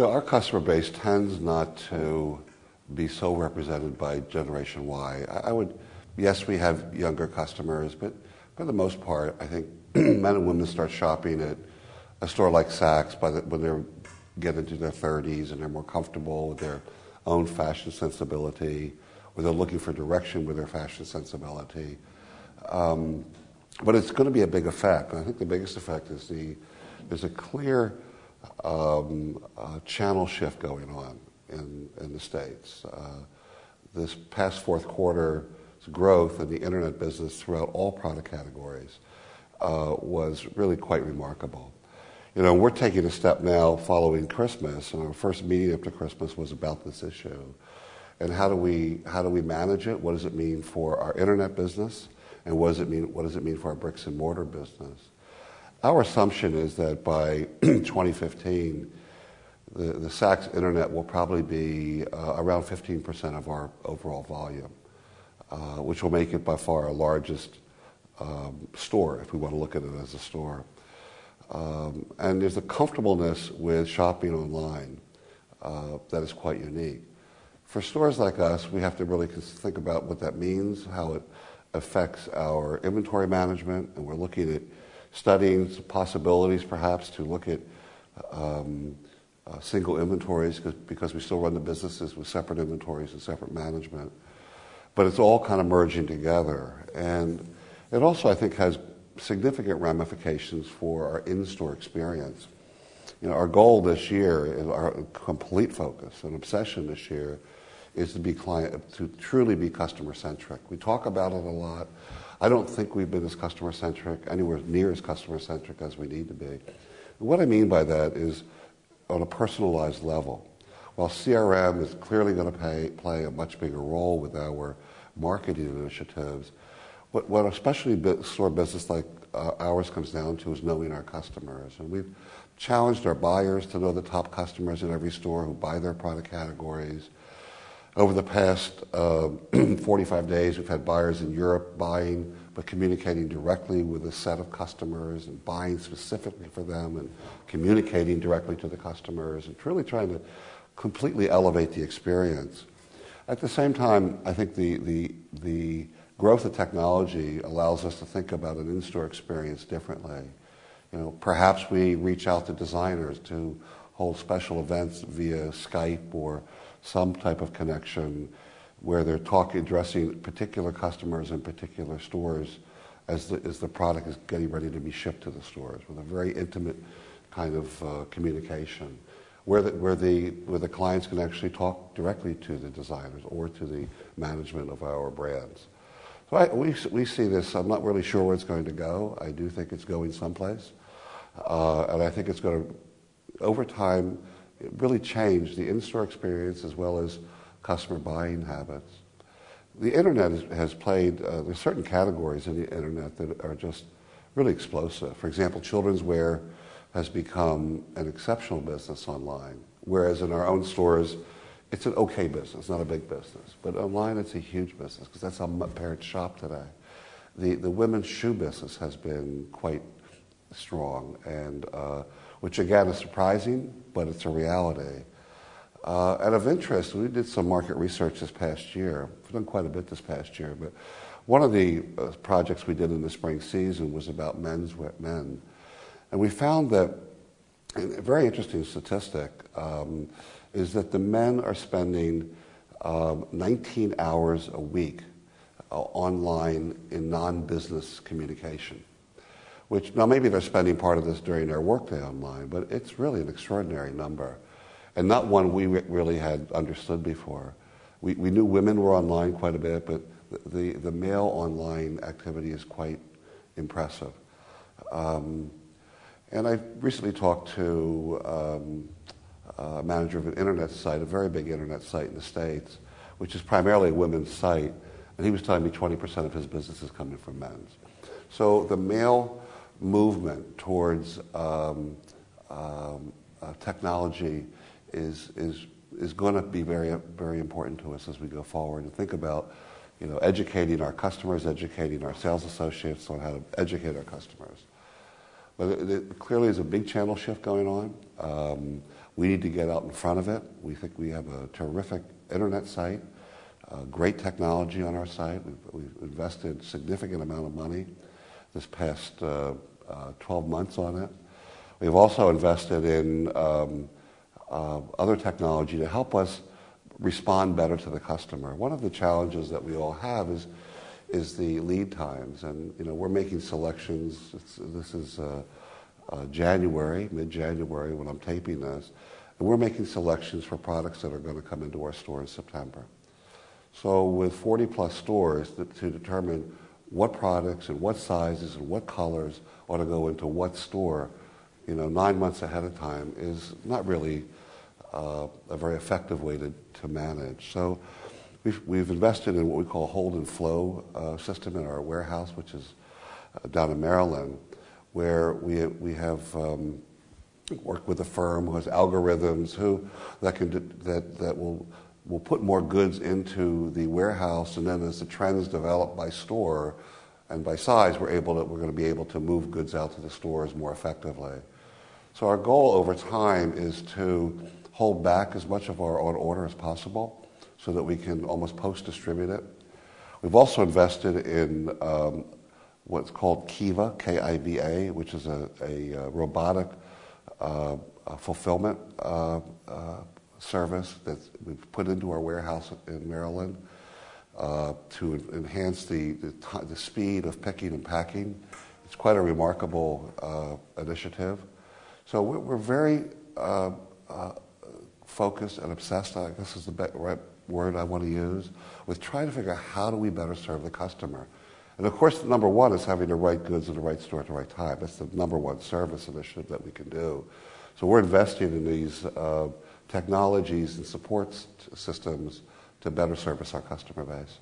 Our customer base tends not to be so represented by Generation Y. Yes, we have younger customers, but for the most part, I think men and women start shopping at a store like Saks when they get into their 30s and they're more comfortable with their own fashion sensibility, or they're looking for direction with their fashion sensibility. But it's going to be a big effect. And I think the biggest effect is there's a clear channel shift going on in the States. This past fourth quarter's growth in the internet business throughout all product categories was really quite remarkable. We're taking a step now following Christmas, and our first meeting after Christmas was about this issue. And how do we manage it? What does it mean for our internet business? And what does it mean for our bricks and mortar business? Our assumption is that by 2015, the Saks internet will probably be around 15% of our overall volume, which will make it by far our largest store, if we want to look at it as a store. And there's a comfortableness with shopping online that is quite unique. For stores like us, we have to really think about what that means, how it affects our inventory management, and we're looking at studying possibilities perhaps to look at single inventories because we still run the businesses with separate inventories and separate management. But it's all kind of merging together. And it also, I think, has significant ramifications for our in-store experience. Our goal this year, and our complete focus and obsession this year, is to truly be customer-centric. We talk about it a lot. I don't think we've been as customer-centric, anywhere near as customer-centric as we need to be. And what I mean by that is on a personalized level. While CRM is clearly going to play a much bigger role with our marketing initiatives, what especially store business like ours comes down to is knowing our customers. And we've challenged our buyers to know the top customers in every store who buy their product categories. Over the past 45 days, we've had buyers in Europe buying, but communicating directly with a set of customers and buying specifically for them and communicating directly to the customers and truly trying to completely elevate the experience. At the same time, I think the growth of technology allows us to think about an in-store experience differently. Perhaps we reach out to designers to hold special events via Skype or some type of connection where they're addressing particular customers in particular stores as the product is getting ready to be shipped to the stores with a very intimate kind of communication where the clients can actually talk directly to the designers or to the management of our brands. So we see this. I'm not really sure where it's going to go. I do think it's going someplace. And I think it's going to, over time, really change the in-store experience as well as customer buying habits. The internet has played, there's certain categories in the internet that are just really explosive. For example, children's wear has become an exceptional business online, whereas in our own stores, it's an okay business, not a big business. But online, it's a huge business because that's how parents shop today. The women's shoe business has been quite strong, and which again is surprising, but it's a reality. And of interest, we did some market research this past year. We've done quite a bit this past year, but one of the projects we did in the spring season was about men. And we found that, a very interesting statistic, is that the men are spending 19 hours a week online in non-business communication. Which, now maybe they're spending part of this during their workday online, but it's really an extraordinary number. And not one we really had understood before. We knew women were online quite a bit, but the male online activity is quite impressive. And I recently talked to a manager of an internet site, a very big internet site in the States, which is primarily a women's site, and he was telling me 20% of his business is coming from men's. So the male movement towards technology is going to be very, very important to us as we go forward and think about, educating our customers, educating our sales associates on how to educate our customers. But it clearly is a big channel shift going on. We need to get out in front of it. We think we have a terrific internet site, great technology on our site. We've invested a significant amount of money this past 12 months on it. We've also invested in other technology to help us respond better to the customer. One of the challenges that we all have is the lead times, and we're making selections. This is January, mid-January when I'm taping this, and we're making selections for products that are going to come into our store in September. So with 40 plus stores to determine what products and what sizes and what colors ought to go into what store, 9 months ahead of time is not really a very effective way to manage. So we've invested in what we call a hold and flow system in our warehouse, which is down in Maryland, where we have worked with a firm who has algorithms that will put more goods into the warehouse, and then as the trends develop by store and by size, we're going to be able to move goods out to the stores more effectively. So our goal over time is to hold back as much of our on order as possible so that we can almost post-distribute it. We've also invested in what's called Kiva, K-I-V-A, which is a robotic fulfillment service that we've put into our warehouse in Maryland to enhance the speed of picking and packing. It's quite a remarkable initiative. So we're very focused and obsessed, I guess is the right word I want to use, with trying to figure out how do we better serve the customer. And of course, number one is having the right goods in the right store at the right time. That's the number one service initiative that we can do. So we're investing in these technologies and support systems to better service our customer base.